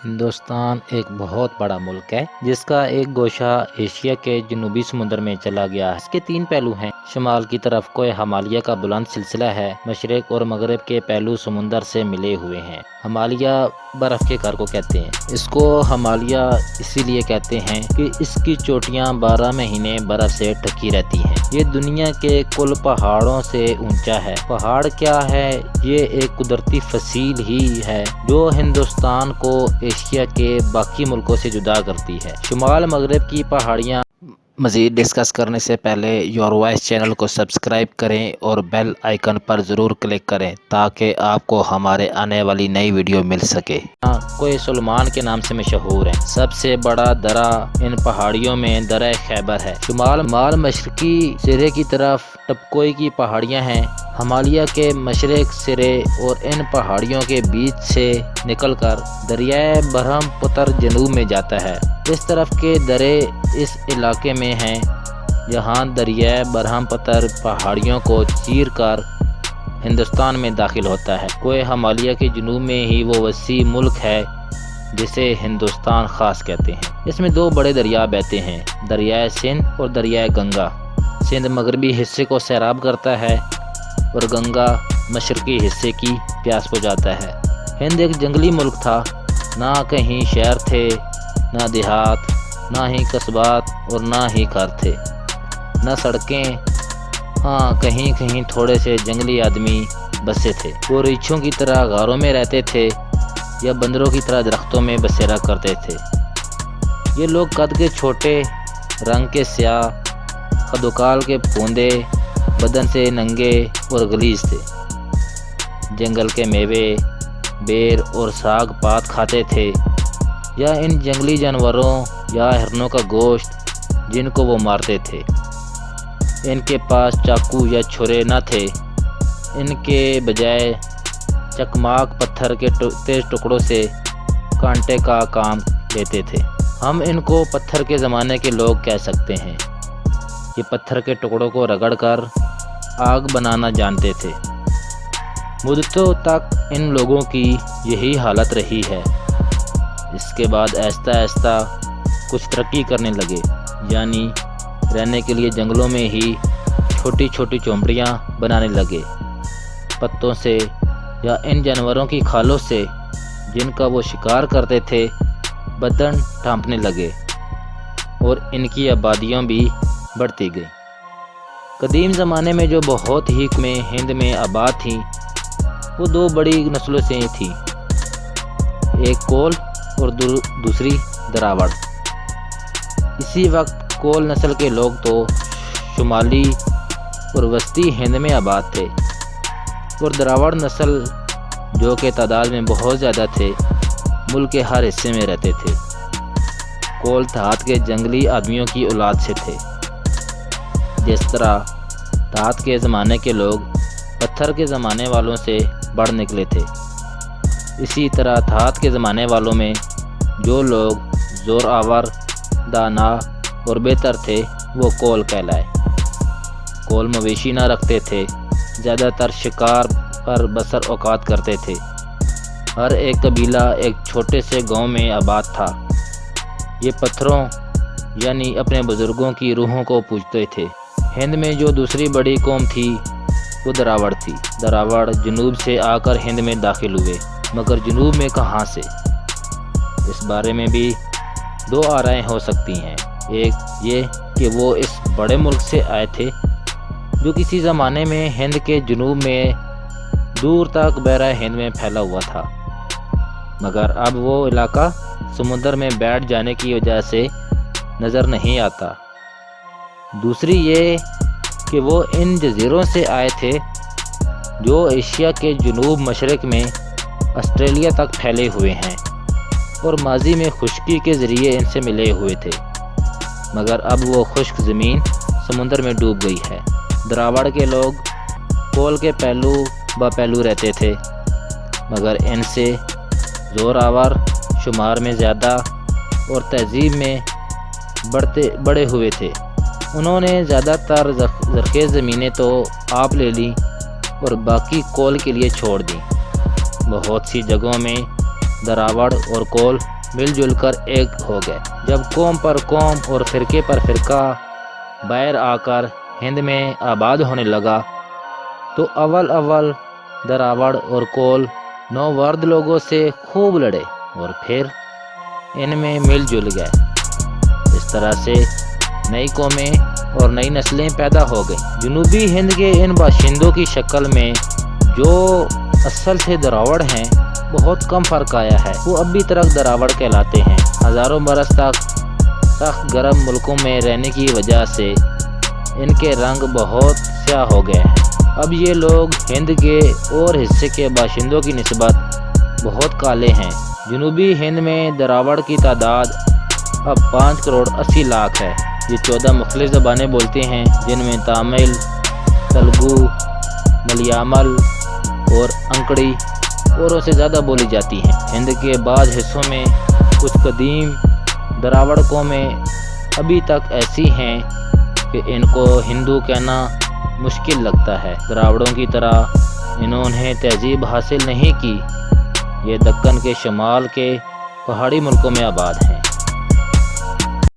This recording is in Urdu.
ہندوستان ایک بہت بڑا ملک ہے جس کا ایک گوشہ ایشیا کے جنوبی سمندر میں چلا گیا ہے۔ اس کے 3 پہلو ہیں۔ شمال کی طرف کوہ ہمالیہ کا بلند سلسلہ ہے۔ مشرق اور مغرب کے پہلو سمندر سے ملے ہوئے ہیں۔ ہمالیہ برف کے گھر کو کہتے ہیں۔ اس کو ہمالیہ اسی لیے کہتے ہیں کہ اس کی چوٹیاں 12 مہینے برف سے ڈھکی رہتی ہیں۔ یہ دنیا کے کل پہاڑوں سے اونچا ہے۔ پہاڑ کیا ہے؟ یہ ایک قدرتی فصیل ہی ہے جو ہندوستان کو ایشیا کے باقی ملکوں سے جدا کرتی ہے۔ شمال مغرب کی پہاڑیاں مزید ڈسکس کرنے سے پہلے یور وائس چینل کو سبسکرائب کریں اور بیل آئیکن پر ضرور کلک کریں تاکہ آپ کو ہمارے آنے والی نئی ویڈیو مل سکے۔ کوہ سلیمان کے نام سے مشہور ہے۔ سب سے بڑا درہ ان پہاڑیوں میں درہ خیبر ہے۔ شمال مشرقی سرے کی طرف ٹپکوئی کی پہاڑیاں ہیں۔ ہمالیہ کے مشرق سرے اور ان پہاڑیوں کے بیچ سے نکل کر دریائے برہم پتر جنوب میں جاتا ہے۔ اس طرف کے درے اس علاقے میں ہیں جہاں دریائے برہم پتر پہاڑیوں کو چیر کر ہندوستان میں داخل ہوتا ہے۔ کوہ ہمالیہ کے جنوب میں ہی وہ وسیع ملک ہے جسے ہندوستان خاص کہتے ہیں۔ اس میں 2 بڑے دریا بہتے ہیں، دریائے سندھ اور دریائے گنگا۔ سندھ مغربی حصے کو سیراب کرتا ہے اور گنگا مشرقی حصے کی پیاس بجھاتا ہے۔ ہند ایک جنگلی ملک تھا، نہ کہیں شہر تھے، نہ دیہات، نہ ہی قصبات اور نہ ہی گھر تھے، نہ سڑکیں، ہاں کہیں کہیں تھوڑے سے جنگلی آدمی بسے تھے۔ وہ ریچھوں کی طرح غاروں میں رہتے تھے یا بندروں کی طرح درختوں میں بسیرا کرتے تھے۔ یہ لوگ قد کے چھوٹے، رنگ کے سیاہ، قد و کال کے پوندے، بدن سے ننگے اور غلیظ تھے۔ جنگل کے میوے، بیر اور ساگ پات کھاتے تھے یا ان جنگلی جانوروں یا ہرنوں کا گوشت جن کو وہ مارتے تھے۔ ان کے پاس چاقو یا چھرے نہ تھے، ان کے بجائے چکماک پتھر کے تیز ٹکڑوں سے کانٹے کا کام لیتے تھے۔ ہم ان کو پتھر کے زمانے کے لوگ کہہ سکتے ہیں۔ یہ پتھر کے ٹکڑوں کو رگڑ کر آگ بنانا جانتے تھے۔ مدتوں تک ان لوگوں کی یہی حالت رہی ہے۔ اس کے بعد آہستہ آہستہ کچھ ترقی کرنے لگے، یعنی رہنے کے لیے جنگلوں میں ہی چھوٹی چھوٹی جھونپڑیاں بنانے لگے۔ پتوں سے یا ان جانوروں کی کھالوں سے جن کا وہ شکار کرتے تھے بدن ڈھانپنے لگے اور ان کی آبادیاں بھی بڑھتی گئیں۔ قدیم زمانے میں جو بہت ہی میں ہند میں آباد تھیں وہ 2 بڑی نسلوں سے تھیں، ایک کول اور دوسری دراوڑ۔ اسی وقت کول نسل کے لوگ تو شمالی اور وسطی ہند میں آباد تھے اور دراوڑ نسل جو کہ تعداد میں بہت زیادہ تھے ملک کے ہر حصے میں رہتے تھے۔ کول دھات کے جنگلی آدمیوں کی اولاد سے تھے، جس طرح دھات کے زمانے کے لوگ پتھر کے زمانے والوں سے بڑھ نکلے تھے، اسی طرح دھات کے زمانے والوں میں جو لوگ زور آور، دانا اور بہتر تھے وہ کول کہلائے۔ کول مویشی نہ رکھتے تھے، زیادہ تر شکار پر بسر اوقات کرتے تھے۔ ہر ایک قبیلہ ایک چھوٹے سے گاؤں میں آباد تھا۔ یہ پتھروں یعنی اپنے بزرگوں کی روحوں کو پوجتے تھے۔ ہند میں جو دوسری بڑی قوم تھی وہ دراوڑ تھی۔ دراوڑ جنوب سے آ کر ہند میں داخل ہوئے، مگر جنوب میں کہاں سے؟ اس بارے میں بھی 2 آرائیں ہو سکتی ہیں۔ ایک یہ کہ وہ اس بڑے ملک سے آئے تھے جو کسی زمانے میں ہند کے جنوب میں دور تک بحیرہ ہند میں پھیلا ہوا تھا، مگر اب وہ علاقہ سمندر میں بیٹھ جانے کی وجہ سے نظر نہیں آتا۔ دوسری یہ کہ وہ ان جزیروں سے آئے تھے جو ایشیا کے جنوب مشرق میں آسٹریلیا تک پھیلے ہوئے ہیں اور ماضی میں خشکی کے ذریعے ان سے ملے ہوئے تھے، مگر اب وہ خشک زمین سمندر میں ڈوب گئی ہے۔ دراوڑ کے لوگ کول کے پہلو با پہلو رہتے تھے، مگر ان سے زور آور، شمار میں زیادہ اور تہذیب میں بڑے ہوئے تھے۔ انہوں نے زیادہ تر زرخیز زمینیں تو آپ لے لیں اور باقی کول کے لیے چھوڑ دیں۔ بہت سی جگہوں میں دراوڑ اور کول مل جل کر ایک ہو گئے۔ جب قوم پر قوم اور فرقے پر فرقہ بیر آ کر ہند میں آباد ہونے لگا تو اول دراوڑ اور کول نوورد لوگوں سے خوب لڑے اور پھر ان میں مل جل گئے۔ اس طرح سے نئی قومیں اور نئی نسلیں پیدا ہو گئیں۔ جنوبی ہند کے ان باشندوں کی شکل میں جو اصل سے دراوڑ ہیں بہت کم فرق آیا ہے۔ وہ اب بھی ترک دراوڑ کہلاتے ہیں۔ ہزاروں برس تک سخت گرم ملکوں میں رہنے کی وجہ سے ان کے رنگ بہت سیاہ ہو گئے ہیں۔ اب یہ لوگ ہند کے اور حصے کے باشندوں کی نسبت بہت کالے ہیں۔ جنوبی ہند میں دراوڑ کی تعداد اب 5,80,00,000 ہے۔ یہ 14 مختلف زبانیں بولتے ہیں جن میں تامل، تلگو، ملیالم اور انکڑی اوروں سے زیادہ بولی جاتی ہیں۔ ہند کے بعض حصوں میں کچھ قدیم دراوڑ قومیں ابھی تک ایسی ہیں کہ ان کو ہندو کہنا مشکل لگتا ہے۔ دراوڑوں کی طرح انہوں نے تہذیب حاصل نہیں کی۔ یہ دکن کے شمال کے پہاڑی ملکوں میں آباد ہیں۔